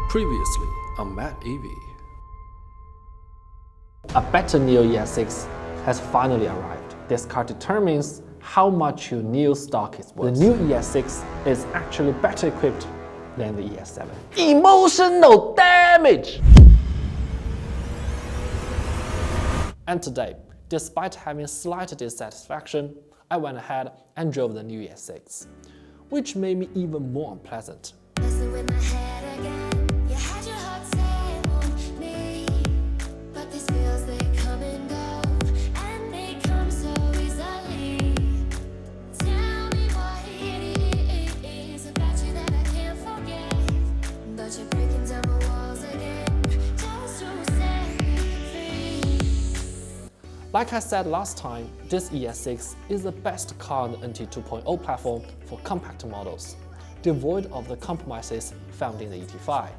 Previously on Matt EV. A better NIO ES6 has finally arrived. This car determines how much your NIO stock is worth. The new ES6 is actually better equipped than the ES7. Emotional damage! And today, despite having slight dissatisfaction, I went ahead and drove the new ES6, which made me even more unpleasant. Like I said last time, this ES6 is the best car on the NT 2.0 platform for compact models, devoid of the compromises found in the ET5.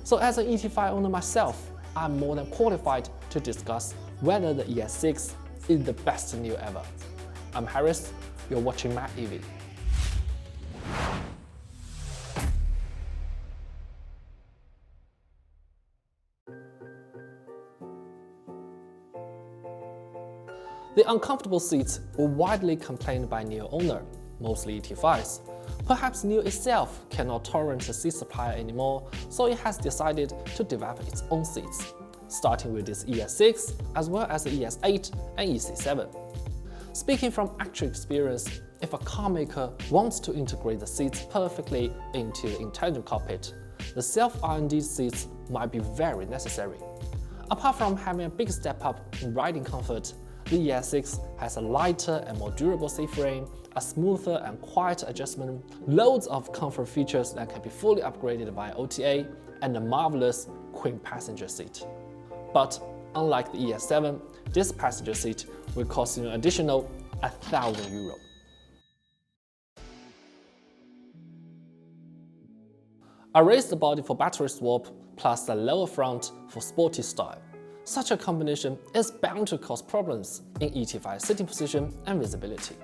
So as an ET5 owner myself, I'm more than qualified to discuss whether the ES6 is the best NIO ever. I'm Harris, you're watching Matt EV. The uncomfortable seats were widely complained by NIO owner, mostly ET5s. Perhaps NIO itself cannot tolerate the seat supplier anymore, so it has decided to develop its own seats, starting with this ES6 as well as the ES8 and EC7. Speaking from actual experience, if a car maker wants to integrate the seats perfectly into the intelligent cockpit, the self-R&D seats might be very necessary. Apart from having a big step up in riding comfort, the ES6 has a lighter and more durable seat frame, a smoother and quieter adjustment, loads of comfort features that can be fully upgraded via OTA, and a marvelous queen passenger seat. But unlike the ES7, this passenger seat will cost you an additional €1,000. A raised body for battery swap plus a lower front for sporty style. Such a combination is bound to cause problems in ET5 sitting position and visibility,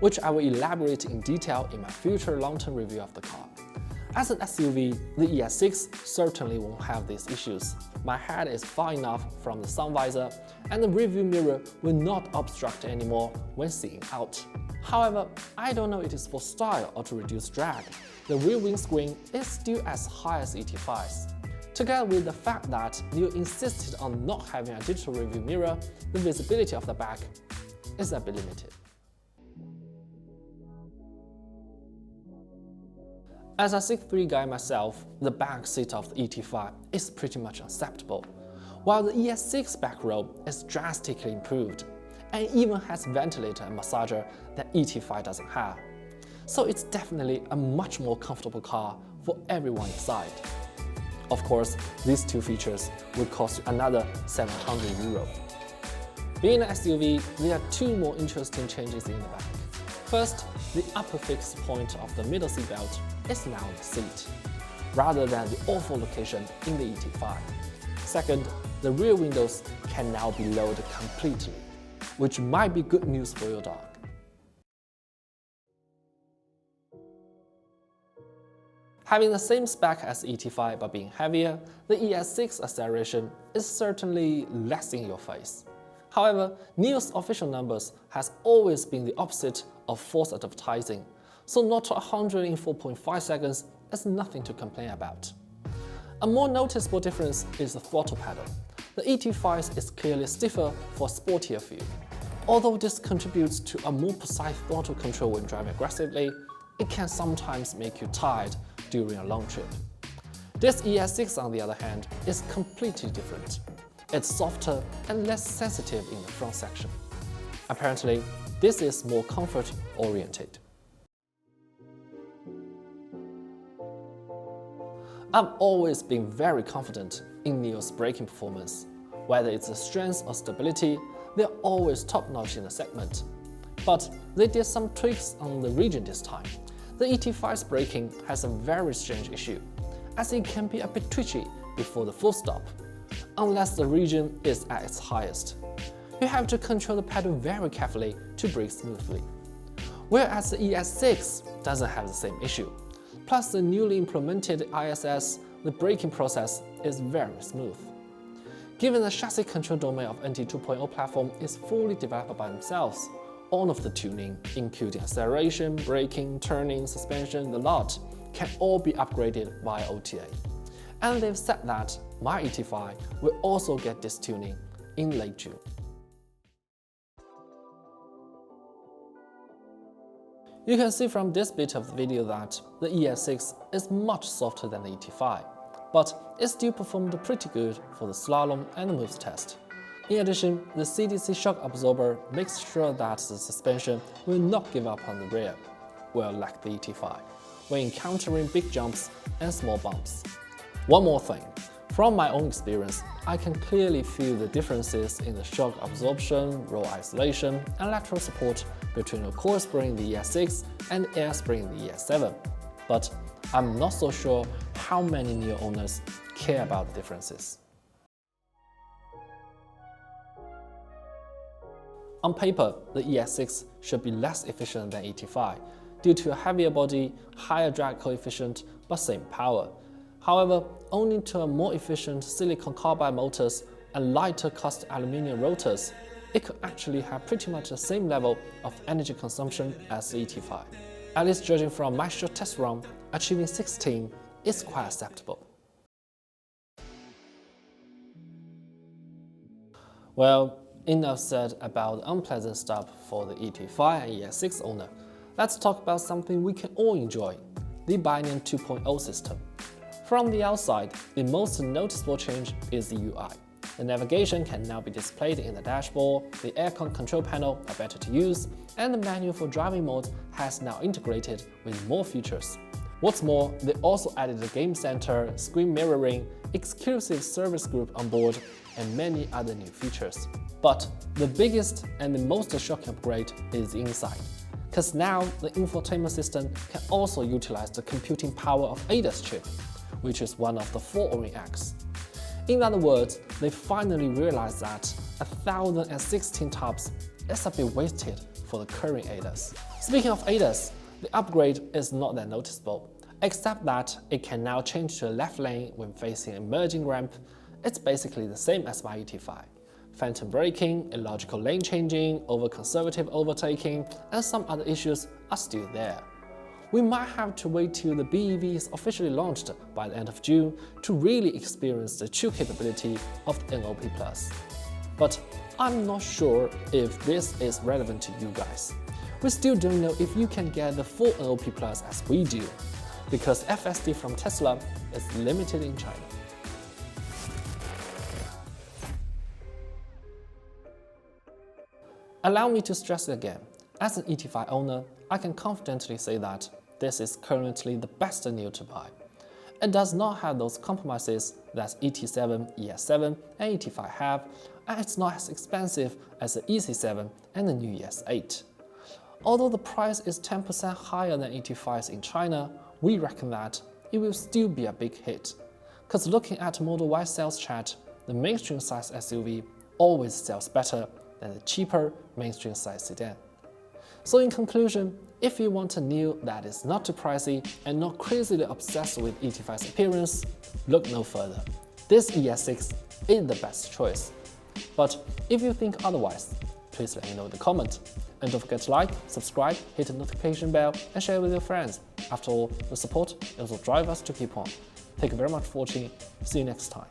which I will elaborate in detail in my future long-term review of the car. As an SUV, the ES6 certainly won't have these issues. My head is far enough from the sun visor, and the rearview mirror will not obstruct anymore when seeing out. However, I don't know if it is for style or to reduce drag. The rear windscreen is still as high as ET5's. Together with the fact that NIO insisted on not having a digital rearview mirror, the visibility of the back is a bit limited. As a 6'3" guy myself, the back seat of the ET5 is pretty much acceptable, while the ES6 back row is drastically improved and even has ventilator and massager that ET5 doesn't have. So it's definitely a much more comfortable car for everyone inside. Of course, these two features will cost you another €700. Being an SUV, there are two more interesting changes in the back. First, the upper fixed point of the middle seat belt is now on the seat, rather than the awful location in the ET5. Second, the rear windows can now be lowered completely, which might be good news for your dog. Having the same spec as ET5 but being heavier, the ES6 acceleration is certainly less in your face. However, NIO's official numbers has always been the opposite of false advertising, so not 100 in 4.5 seconds is nothing to complain about. A more noticeable difference is the throttle pedal. The ET5 is clearly stiffer for a sportier feel. Although this contributes to a more precise throttle control when driving aggressively, it can sometimes make you tired during a long trip. This ES6, on the other hand, is completely different. It's softer and less sensitive in the front section. Apparently, this is more comfort-oriented. I've always been very confident in NIO's braking performance. Whether it's the strength or stability, they're always top-notch in the segment. But they did some tweaks on the region this time. The ET5's braking has a very strange issue, as it can be a bit twitchy before the full stop, unless the region is at its highest. You have to control the pedal very carefully to brake smoothly. Whereas the ES6 doesn't have the same issue. Plus, the newly implemented ISS the braking process is very smooth. Given the chassis control domain of NT 2.0 platform is fully developed by themselves, all of the tuning, including acceleration, braking, turning, suspension, the lot, can all be upgraded via OTA. And they've said that my ET5 will also get this tuning in late June. You can see from this bit of the video that the ES6 is much softer than the ET5, but it still performed pretty good for the slalom and the moves test. In addition, the CDC shock absorber makes sure that the suspension will not give up on the rear, well, like the ET5, when encountering big jumps and small bumps. One more thing, from my own experience, I can clearly feel the differences in the shock absorption, roll isolation, and lateral support between the core spring the ES6 and air spring the ES7. But I'm not so sure how many NIO owners care about the differences. On paper, the ES6 should be less efficient than ET5 due to a heavier body, higher drag coefficient, but same power. However, owing to a more efficient silicon carbide motors and lighter cast aluminum rotors, it could actually have pretty much the same level of energy consumption as the ET5. At least judging from my short test run, achieving 16 is quite acceptable. Well, enough said about the unpleasant stuff for the ET5 and ES6 owner. Let's talk about something we can all enjoy, the Binary 2.0 system. From the outside, the most noticeable change is the UI. The navigation can now be displayed in the dashboard, the aircon control panel are better to use, and the menu for driving mode has now integrated with more features. What's more, they also added the game center, screen mirroring, exclusive service group on board, and many other new features. But the biggest and the most shocking upgrade is the inside, because now the infotainment system can also utilize the computing power of ADAS chip, which is one of the 4 OEMs. In other words, they finally realized that 1016 TOPS is a bit wasted for the current ADAS. Speaking of ADAS, the upgrade is not that noticeable, except that it can now change to the left lane when facing an emerging ramp. It's basically the same as my ET5. Phantom braking, illogical lane changing, over-conservative overtaking, and some other issues are still there. We might have to wait till the BEV is officially launched by the end of June to really experience the true capability of the NOP+. But I'm not sure if this is relevant to you guys. We still don't know if you can get the full NOP+ as we do, because FSD from Tesla is limited in China. Allow me to stress again, as an ET5 owner, I can confidently say that this is currently the best NIO to buy. It does not have those compromises that ET7, ES7 and ET5 have, and it's not as expensive as the EC7 and the new ES8. Although the price is 10% higher than ET5s in China, we reckon that it will still be a big hit. Because looking at Model Y sales chart, the mainstream size SUV always sells better than the cheaper mainstream size sedan. So in conclusion, if you want a NIO that is not too pricey and not crazily obsessed with ET5's appearance, look no further. This ES6 is the best choice. But if you think otherwise, please let me know in the comment. And don't forget to like, subscribe, hit the notification bell, and share with your friends. After all, the support is what drives us to keep on. Thank you very much for watching. See you next time.